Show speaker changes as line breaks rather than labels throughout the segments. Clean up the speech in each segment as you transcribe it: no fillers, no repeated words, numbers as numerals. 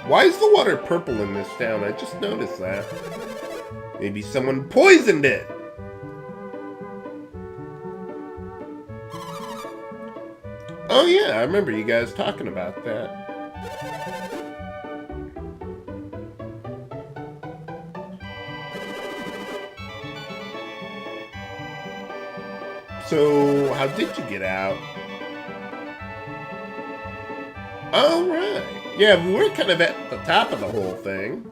Why is the water purple in this town? I just noticed that. Maybe someone poisoned it. Oh yeah, I remember you guys talking about that. So, how did you get out? Oh, right. Yeah, we were kind of at the top of the whole thing.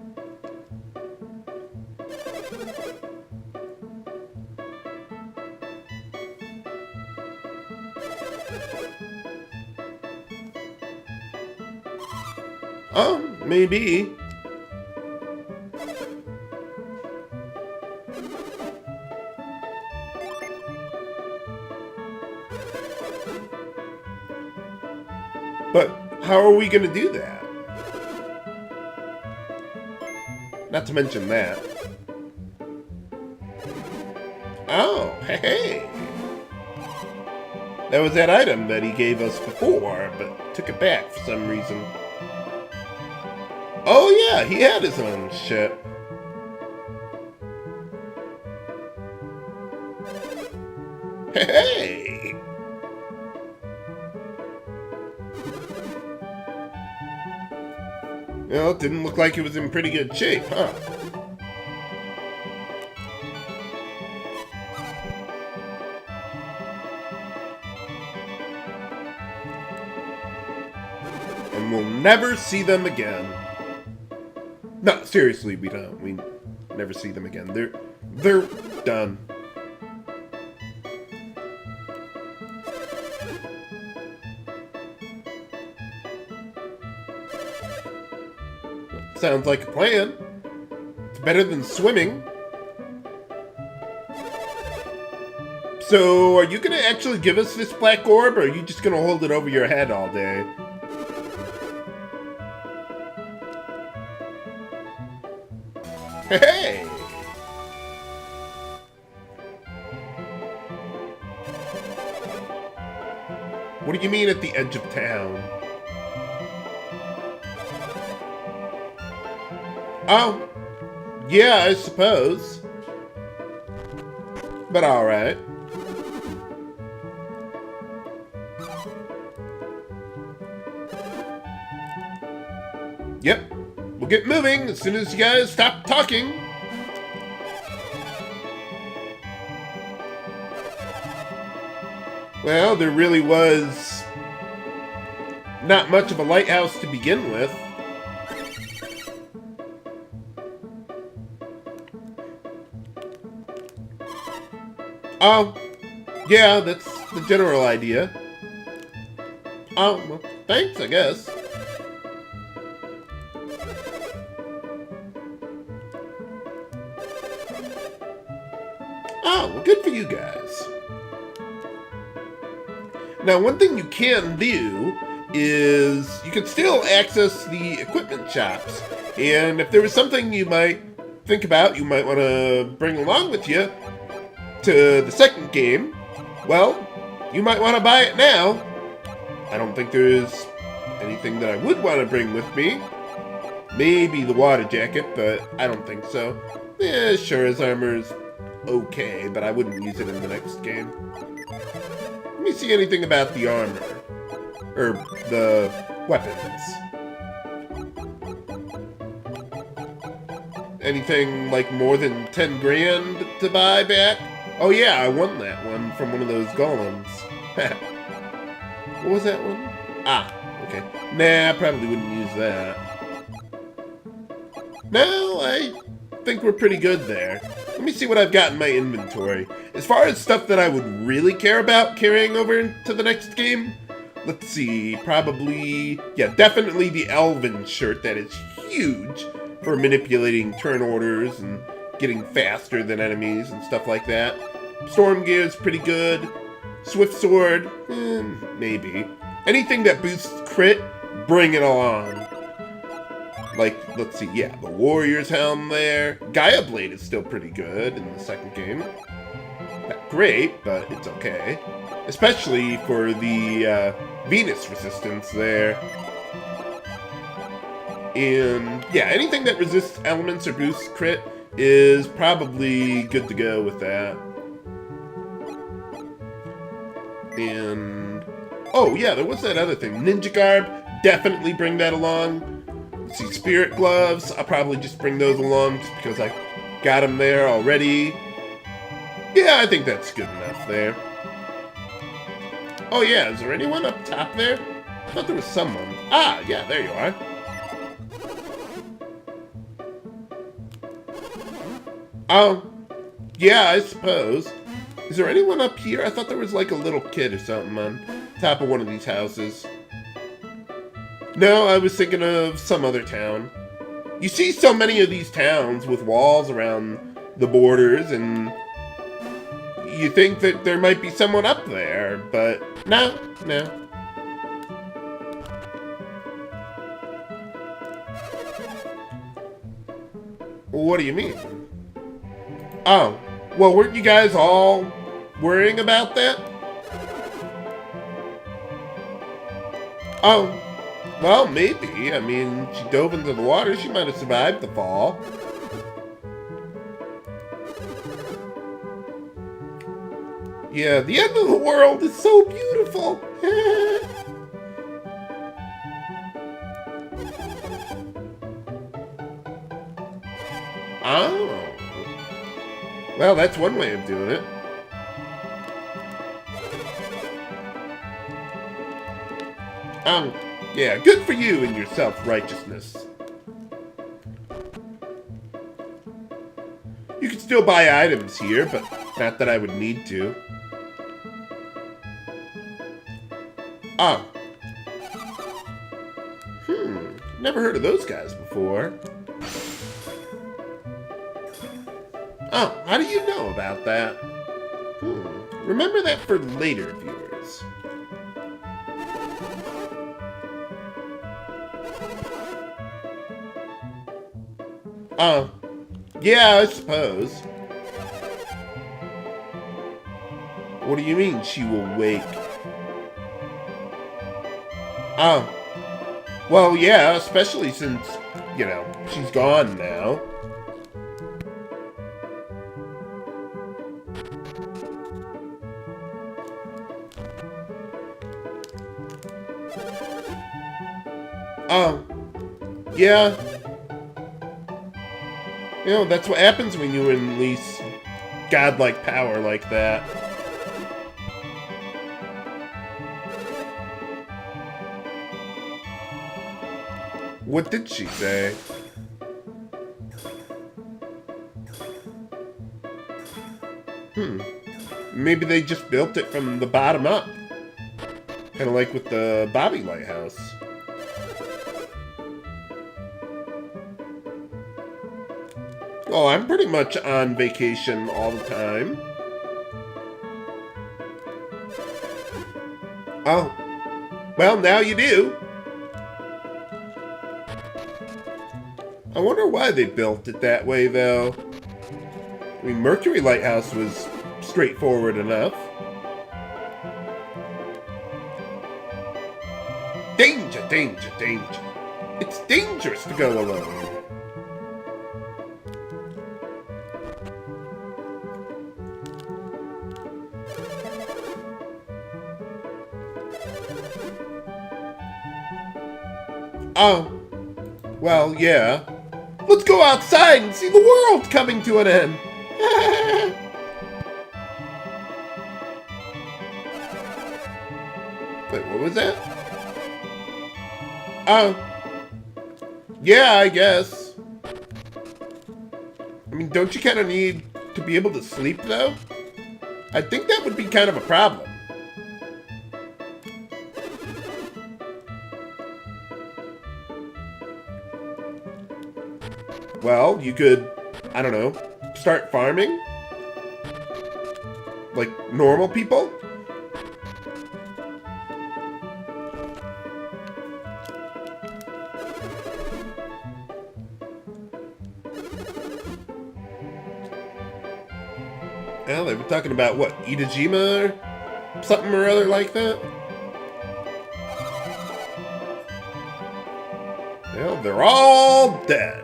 Oh, maybe. But how are we going to do that? Not to mention that. Oh, hey. That was that item that he gave us before, but took it back for some reason. Oh yeah, he had his own ship. Hey! Well, it didn't look like it was in pretty good shape, huh? And we'll never see them again. No, seriously, we don't. We never see them again. They're done. Sounds like a plan. It's better than swimming. So, are you gonna actually give us this black orb, or are you just gonna hold it over your head all day? Hey! What do you mean at the edge of town? Oh, yeah, I suppose. But alright. Yep, we'll get moving as soon as you guys stop talking. Well, there really was not much of a lighthouse to begin with. Oh, yeah, that's the general idea. Oh, well, thanks, I guess. Oh, well, good for you guys. Now, one thing you can do is you can still access the equipment shops. And if there was something you might think about, you might want to bring along with you to the second game, well, you might want to buy it now. I don't think there's anything that I would want to bring with me. Maybe the water jacket, but I don't think so. Yeah, sure, his armor's okay, but I wouldn't use it in the next game. Let me see anything about the armor. Or the weapons. Anything like more than 10 grand to buy back? Oh yeah, I won that one from one of those golems. What was that one? Ah, okay. Nah, I probably wouldn't use that. No, I think we're pretty good there. Let me see what I've got in my inventory. As far as stuff that I would really care about carrying over into the next game, let's see, probably, yeah, definitely the Elven shirt that is huge for manipulating turn orders and getting faster than enemies and stuff like that. Storm gear is pretty good. Swift sword, maybe. Anything that boosts crit, bring it along. Like, let's see, yeah, the Warrior's Helm there. Gaia Blade is still pretty good in the second game. Not great, but it's okay. Especially for the Venus resistance there. And yeah, anything that resists elements or boosts crit is probably good to go with that. And oh yeah, there was that other thing. Ninja garb, definitely bring that along. Let's see, spirit gloves, I'll probably just bring those along just because I got them there already. Yeah, I think that's good enough there. Oh yeah, is there anyone up top there? I thought there was someone. Ah, yeah, there you are. Oh, yeah, I suppose. Is there anyone up here? I thought there was like a little kid or something on top of one of these houses. No, I was thinking of some other town. You see so many of these towns with walls around the borders, and you think that there might be someone up there, but no. What do you mean? Oh, well, weren't you guys all worrying about that? Oh, well, maybe. I mean, she dove into the water. She might have survived the fall. Yeah, the end of the world is so beautiful. Oh. Well, that's one way of doing it. Yeah, good for you and your self-righteousness. You can still buy items here, but not that I would need to. Oh. Never heard of those guys before. Oh, how do you know about that? Remember that for later viewers. Oh, yeah, I suppose. What do you mean she will wake? Oh, well, yeah, especially since, you know, she's gone now. Oh, yeah. You know, that's what happens when you unleash godlike power like that. What did she say? Maybe they just built it from the bottom up. Kind of like with the Bobby Lighthouse. Oh, I'm pretty much on vacation all the time. Oh. Well, now you do. I wonder why they built it that way, though. I mean, Mercury Lighthouse was straightforward enough. Danger, danger, danger. It's dangerous to go alone. Oh. Well, yeah. Let's go outside and see the world coming to an end. Wait, what was that? Oh. Yeah, I guess. I mean, don't you kind of need to be able to sleep, though? I think that would be kind of a problem. Well, you could, I don't know, start farming? Like normal people? Well, they were talking about, what, Itajima or something or other like that? Well, they're all dead.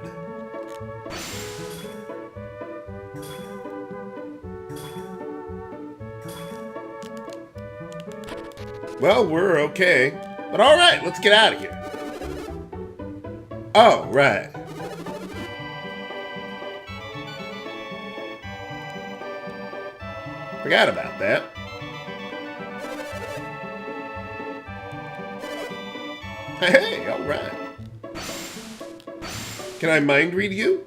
Well, we're okay. But alright, let's get out of here. Oh, right. Forgot about that. Hey, alright. Can I mind read you?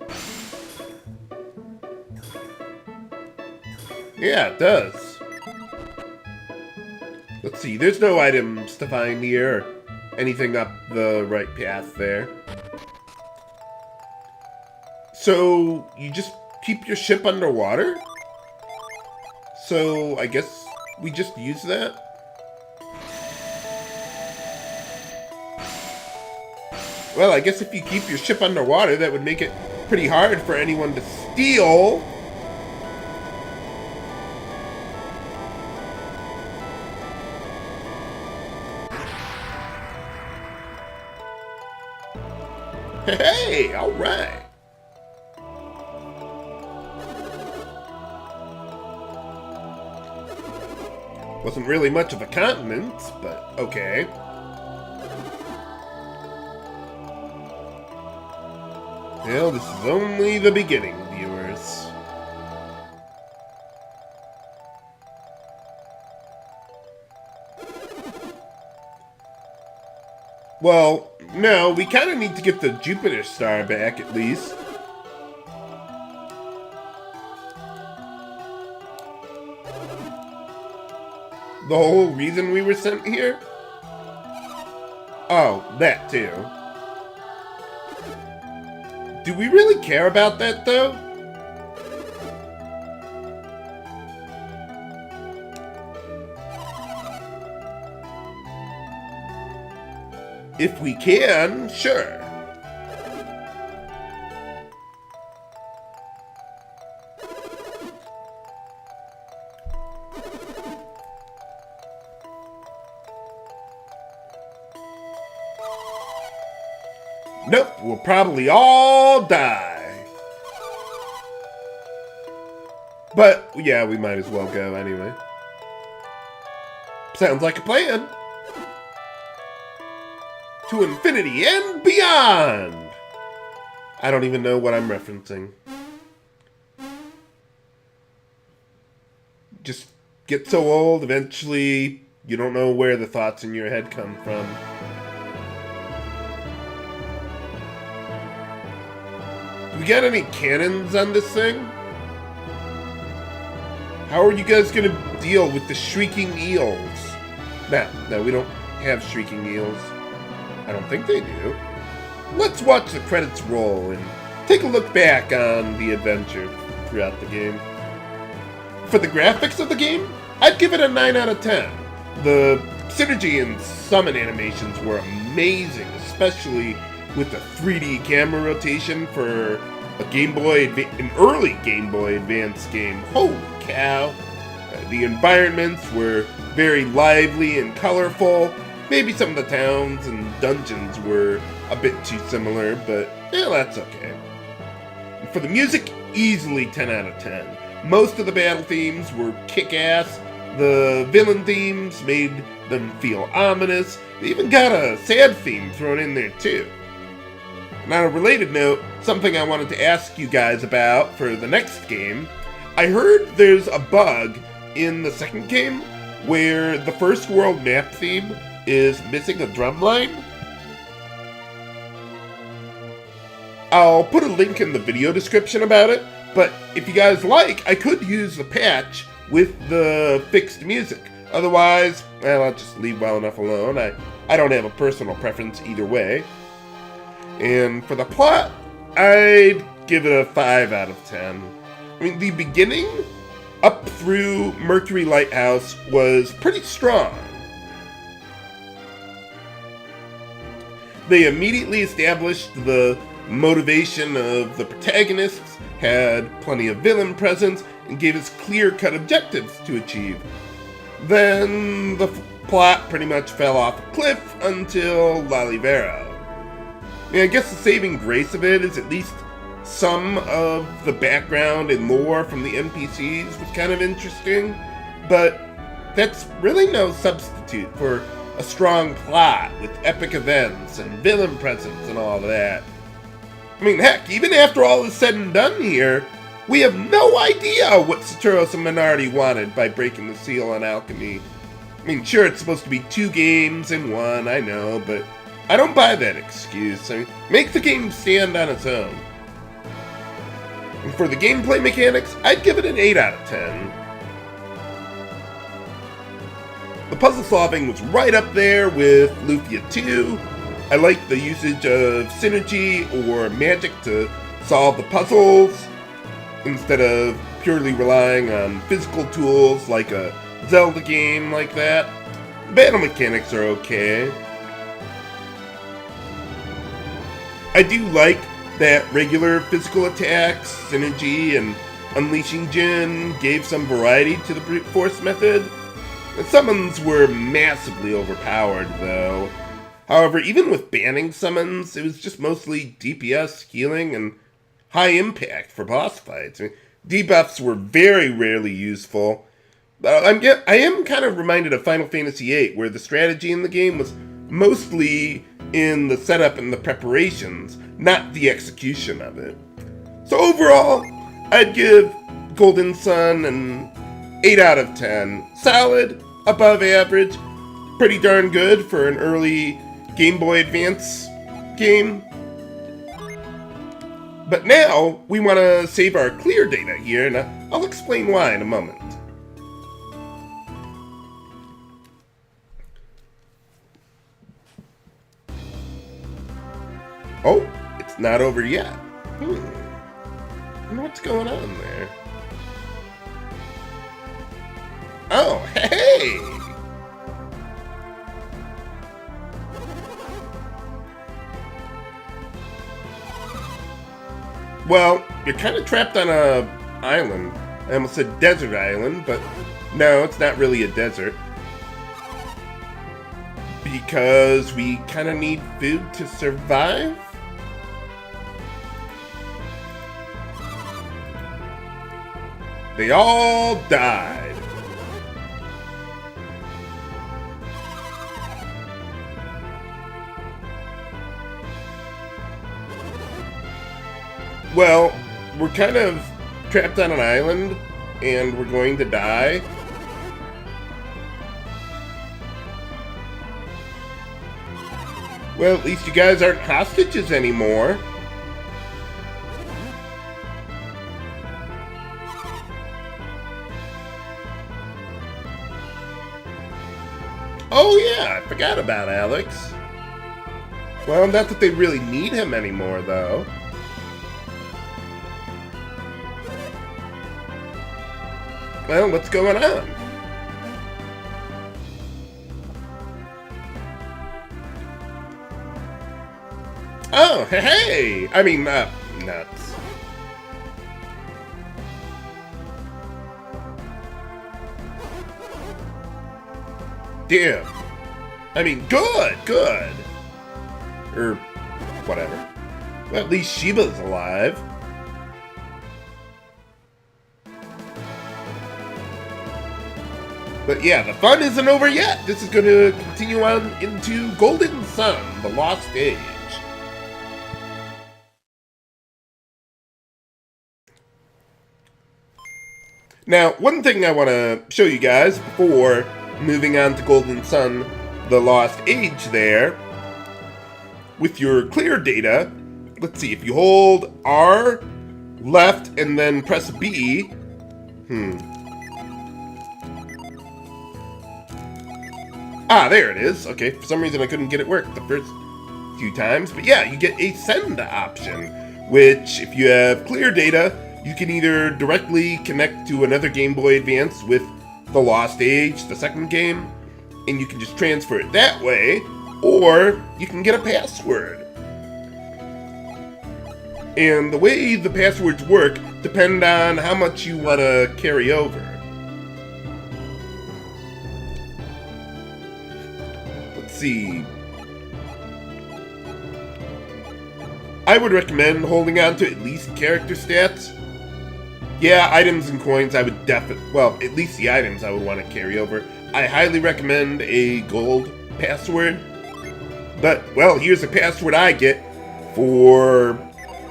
Yeah, it does. Let's see, there's no items to find here, or anything up the right path there. So, you just keep your ship underwater? So, I guess we just use that? Well, I guess if you keep your ship underwater, that would make it pretty hard for anyone to steal. Hey, all right. Wasn't really much of a continent, but okay. Well, this is only the beginning, viewers. Well, no, we kind of need to get the Jupiter star back, at least. The whole reason we were sent here? Oh, that too. Do we really care about that, though? If we can, sure. Nope, we'll probably all die. But, yeah, we might as well go anyway. Sounds like a plan. To infinity and beyond! I don't even know what I'm referencing. Just get so old, eventually you don't know where the thoughts in your head come from. Do we got any cannons on this thing? How are you guys gonna deal with the shrieking eels? No, we don't have shrieking eels. I don't think they do. Let's watch the credits roll and take a look back on the adventure throughout the game. For the graphics of the game, I'd give it a 9 out of 10. The synergy and summon animations were amazing, especially with the 3D camera rotation for a an early Game Boy Advance game. Holy cow! The environments were very lively and colorful. Maybe some of the towns and dungeons were a bit too similar, but yeah, that's okay. And for the music, easily 10 out of 10. Most of the battle themes were kick-ass. The villain themes made them feel ominous. They even got a sad theme thrown in there too. And on a related note, something I wanted to ask you guys about for the next game. I heard there's a bug in the second game where the first world map theme is missing a drumline. I'll put a link in the video description about it, but if you guys like, I could use the patch with the fixed music. Otherwise, well, I'll just leave well enough alone. I don't have a personal preference either way. And for the plot, I'd give it a 5 out of 10. I mean, the beginning up through Mercury Lighthouse was pretty strong. They immediately established the motivation of the protagonists, had plenty of villain presence, and gave us clear-cut objectives to achieve. Then the plot pretty much fell off a cliff until Lalivero. I mean, I guess the saving grace of it is at least some of the background and lore from the NPCs was kind of interesting, but that's really no substitute for a strong plot with epic events and villain presence and all of that. I mean, heck, even after all is said and done here, we have no idea what Saturos and Minardi wanted by breaking the seal on alchemy. I mean, sure, it's supposed to be 2 games in 1, I know, but I don't buy that excuse. I mean, make the game stand on its own. And for the gameplay mechanics, I'd give it an 8 out of 10. The puzzle solving was right up there with Lufia 2. I like the usage of synergy or magic to solve the puzzles, instead of purely relying on physical tools like a Zelda game like that. The battle mechanics are okay. I do like that regular physical attacks, synergy, and unleashing Jin gave some variety to the brute force method. The summons were massively overpowered, though. However, even with banning summons, it was just mostly DPS, healing, and high impact for boss fights. I mean, debuffs were very rarely useful. I am kind of reminded of Final Fantasy VIII, where the strategy in the game was mostly in the setup and the preparations, not the execution of it. So overall, I'd give Golden Sun an 8 out of 10. Solid, above average, pretty darn good for an early Game Boy Advance game. But now, we want to save our clear data here, and I'll explain why in a moment. Oh, it's not over yet. I wonder what's going on there. Oh, hey! Well, you're kind of trapped on a island. I almost said desert island, but no, it's not really a desert. Because we kind of need food to survive? They all died. Well, we're kind of trapped on an island, and we're going to die. Well, at least you guys aren't hostages anymore. Oh yeah, I forgot about Alex. Well, not that they really need him anymore, though. Well, what's going on? Oh, hey! I mean, nuts. Damn. I mean, good. Or, whatever. Well, at least Shiba's alive. But yeah, the fun isn't over yet. This is going to continue on into Golden Sun, the Lost Age. Now, one thing I want to show you guys before moving on to Golden Sun, the Lost Age there, with your clear data, let's see, if you hold R, left, and then press B, Ah, there it is. Okay, for some reason I couldn't get it work the first few times. But yeah, you get a send option, which if you have clear data, you can either directly connect to another Game Boy Advance with The Lost Age, the second game, and you can just transfer it that way, or you can get a password. And the way the passwords work depend on how much you want to carry over. Let's see. I would recommend holding on to at least character stats. Yeah, items and coins I would definitely, well, at least the items I would want to carry over. I highly recommend a gold password. But, well, here's a password I get for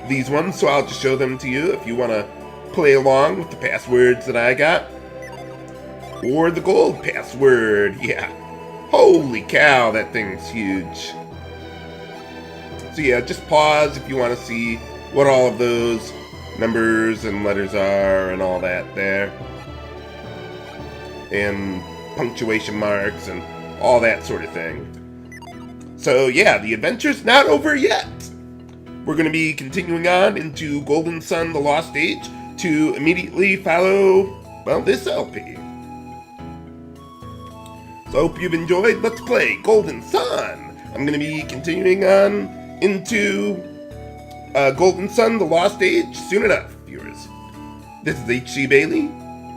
these ones, so I'll just show them to you if you want to play along with the passwords that I got. Or the gold password, yeah. Holy cow, that thing's huge. So yeah, just pause if you want to see what all of those numbers and letters are and all that there. And punctuation marks and all that sort of thing. So yeah, the adventure's not over yet. We're going to be continuing on into Golden Sun, the Lost Age, to immediately follow, well, this LP. So I hope you've enjoyed Let's Play Golden Sun. I'm going to be continuing on into Golden Sun, the Lost Age soon enough, viewers. This is HC Bailey,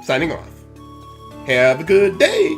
signing off. Have a good day.